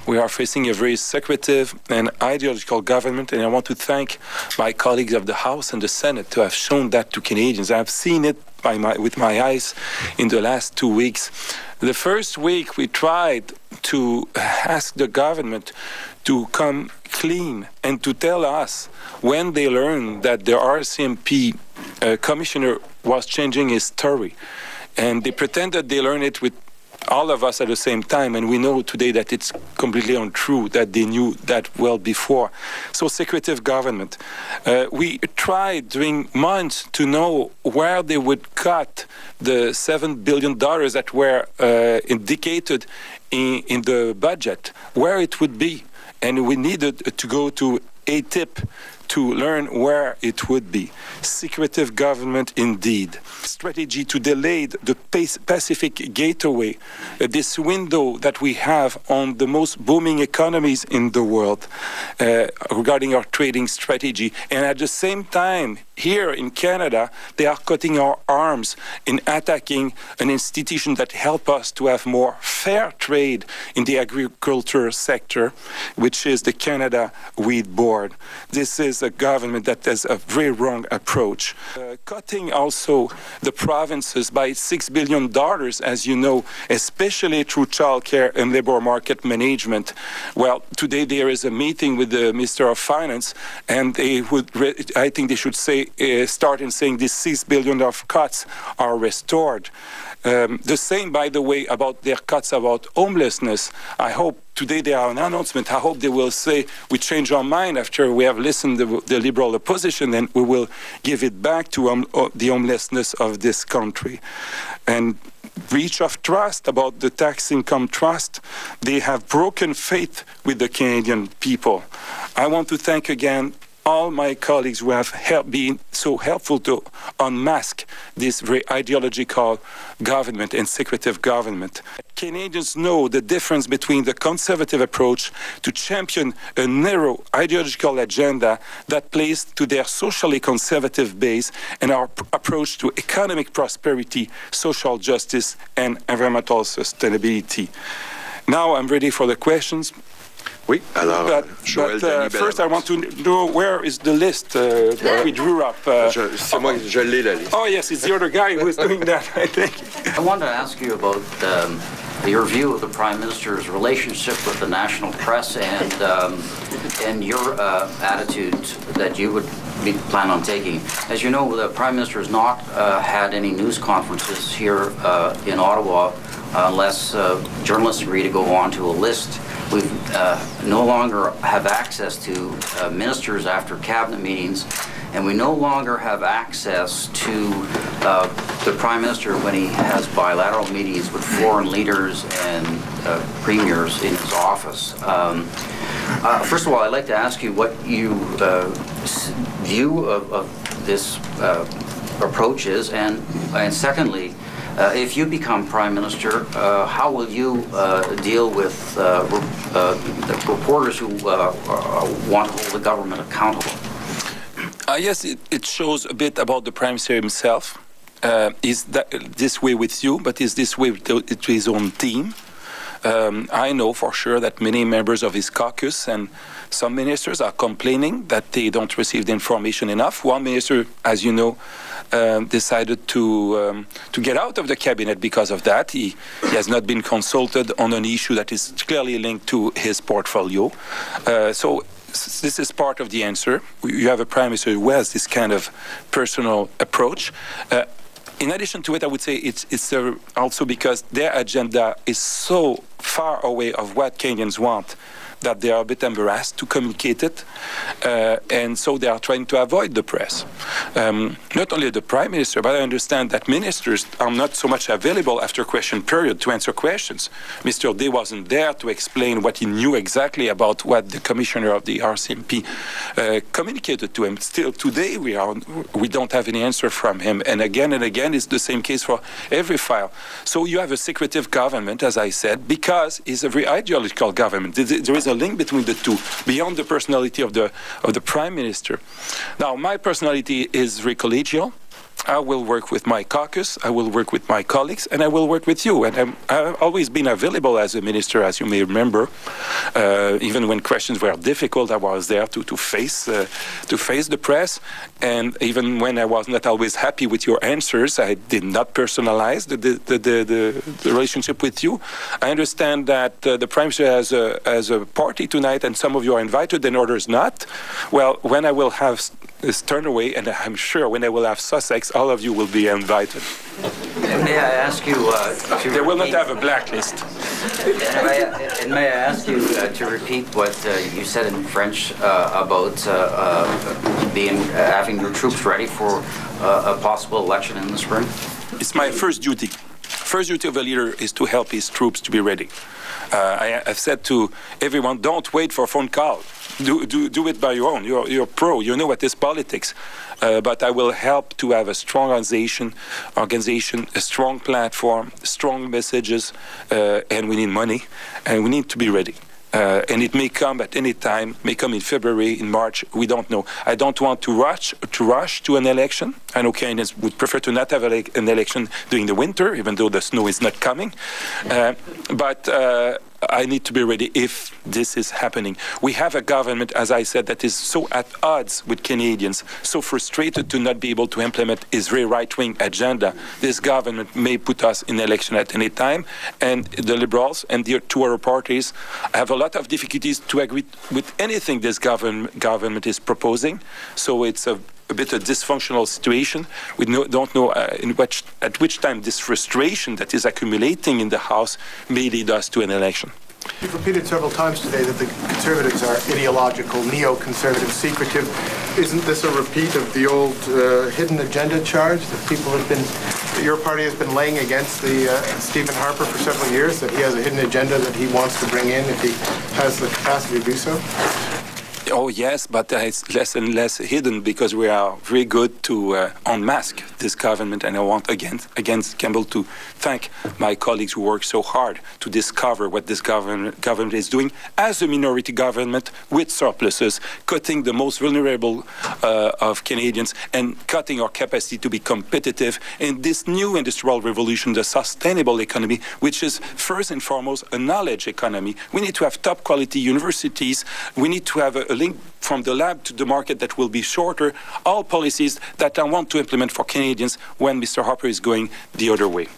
We are facing a very secretive and ideological government, and I want to thank my colleagues of the House and the Senate to have shown that to Canadians. I've seen it with my eyes in the last 2 weeks. The first week we tried to ask the government to come clean and to tell us when they learned that the RCMP commissioner was changing his story. And they pretended they learned it with all of us at the same time, and we know today that it's completely untrue, that they knew that well before. So secretive government. We tried during months to know where they would cut the $7 billion that were indicated in the budget, where it would be. And we needed to go to a tip to learn where it would be. Secretive government indeed. Strategy to delay the Pacific Gateway, this window that we have on the most booming economies in the world regarding our trading strategy. And at the same time, here in Canada, they are cutting our arms in attacking an institution that helps us to have more fair trade in the agriculture sector, which is the Canada Wheat Board. This is a government that has a very wrong approach. Cutting also the provinces by $6 billion, as you know, especially through childcare and labor market management. Well, today there is a meeting with the Minister of Finance, and they would, I think they should say, start in saying these $6 billion of cuts are restored. The same, by the way, about their cuts about homelessness. I hope today there are an announcement. I hope they will say we change our mind after we have listened to the Liberal opposition, and we will give it back to the homelessness of this country. And breach of trust about the tax income trust. They have broken faith with the Canadian people. I want to thank again all my colleagues who have been so helpful to unmask this very ideological government and secretive government. Canadians know the difference between the conservative approach to champion a narrow ideological agenda that plays to their socially conservative base and our approach to economic prosperity, social justice, and environmental sustainability. Now I'm ready for the questions. Oui, alors, but first I want to know where is the list that we drew up. C'est moi, je l'ai la liste. Oh yes, it's the other guy who is doing that, I think. I wanted to ask you about your view of the Prime Minister's relationship with the national press and your attitude that you would plan on taking. As you know, the Prime Minister has not had any news conferences here in Ottawa unless journalists agree to go on to a list. We no longer have access to ministers after cabinet meetings, and we no longer have access to the Prime Minister when he has bilateral meetings with foreign leaders and premiers in his office. First of all, I'd like to ask you what you view of this approach is, and secondly, if you become Prime Minister, how will you deal with the reporters who want to hold the government accountable? Yes, it shows a bit about the Prime Minister himself. Is that this way with you, but is this way with his own team? I know for sure that many members of his caucus and some ministers are complaining that they don't receive the information enough. One minister, as you know, decided to get out of the cabinet because of that. He has not been consulted on an issue that is clearly linked to his portfolio. So this is part of the answer. You have a Prime Minister who has this kind of personal approach. In addition to it, I would say it's also because their agenda is so far away of what Canadians want that they are a bit embarrassed to communicate it, and so they are trying to avoid the press. Not only the Prime Minister, but I understand that ministers are not so much available after question period to answer questions. Mr. Day wasn't there to explain what he knew exactly about what the Commissioner of the RCMP communicated to him. Still today we don't have any answer from him, and again it's the same case for every file. So you have a secretive government, as I said, because it's a very ideological government. There is a link between the two, beyond the personality of the Prime Minister. Now, my personality is very collegial. I will work with my caucus, I will work with my colleagues, and I will work with you. And I've always been available as a minister, as you may remember. Even when questions were difficult, I was there to face the press. And even when I was not always happy with your answers, I did not personalize the relationship with you. I understand that the Prime Minister has a party tonight, and some of you are invited and others not. Well, when I will have this turn-away, and I'm sure when I will have Sussex, all of you will be invited. And may I ask you They will not have a blacklist. And may I ask you to repeat what you said in French about having your troops ready for a possible election in the spring? It's my first duty. First duty of a leader is to help his troops to be ready. I've said to everyone, don't wait for a phone call. Do it by your own. You're pro. You know what is politics. But I will help to have a strong organization, a strong platform, strong messages, and we need money, and we need to be ready. And it may come at any time, may come in February, in March, we don't know. I don't want to rush to an election. I know Canadians would prefer to not have an election during the winter, even though the snow is not coming. But I need to be ready if this is happening. We have a government, as I said, that is so at odds with Canadians, so frustrated to not be able to implement his very right-wing agenda. This government may put us in election at any time, and the Liberals and the two other parties have a lot of difficulties to agree with anything this government is proposing. So it's a bit of dysfunctional situation. We don't know at which time this frustration that is accumulating in the House may lead us to an election. You've repeated several times today that the Conservatives are ideological, neo-conservative, secretive. Isn't this a repeat of the old hidden agenda charge that your party has been laying against Stephen Harper for several years, that he has a hidden agenda that he wants to bring in if he has the capacity to do so? Oh, yes, but it's less and less hidden because we are very good to unmask this government. And I want, again, Campbell, to thank my colleagues who work so hard to discover what this government is doing as a minority government with surpluses, cutting the most vulnerable of Canadians and cutting our capacity to be competitive in this new industrial revolution, the sustainable economy, which is first and foremost a knowledge economy. We need to have top quality universities. We need to have a link from the lab to the market that will be shorter, all policies that I want to implement for Canadians when Mr. Harper is going the other way.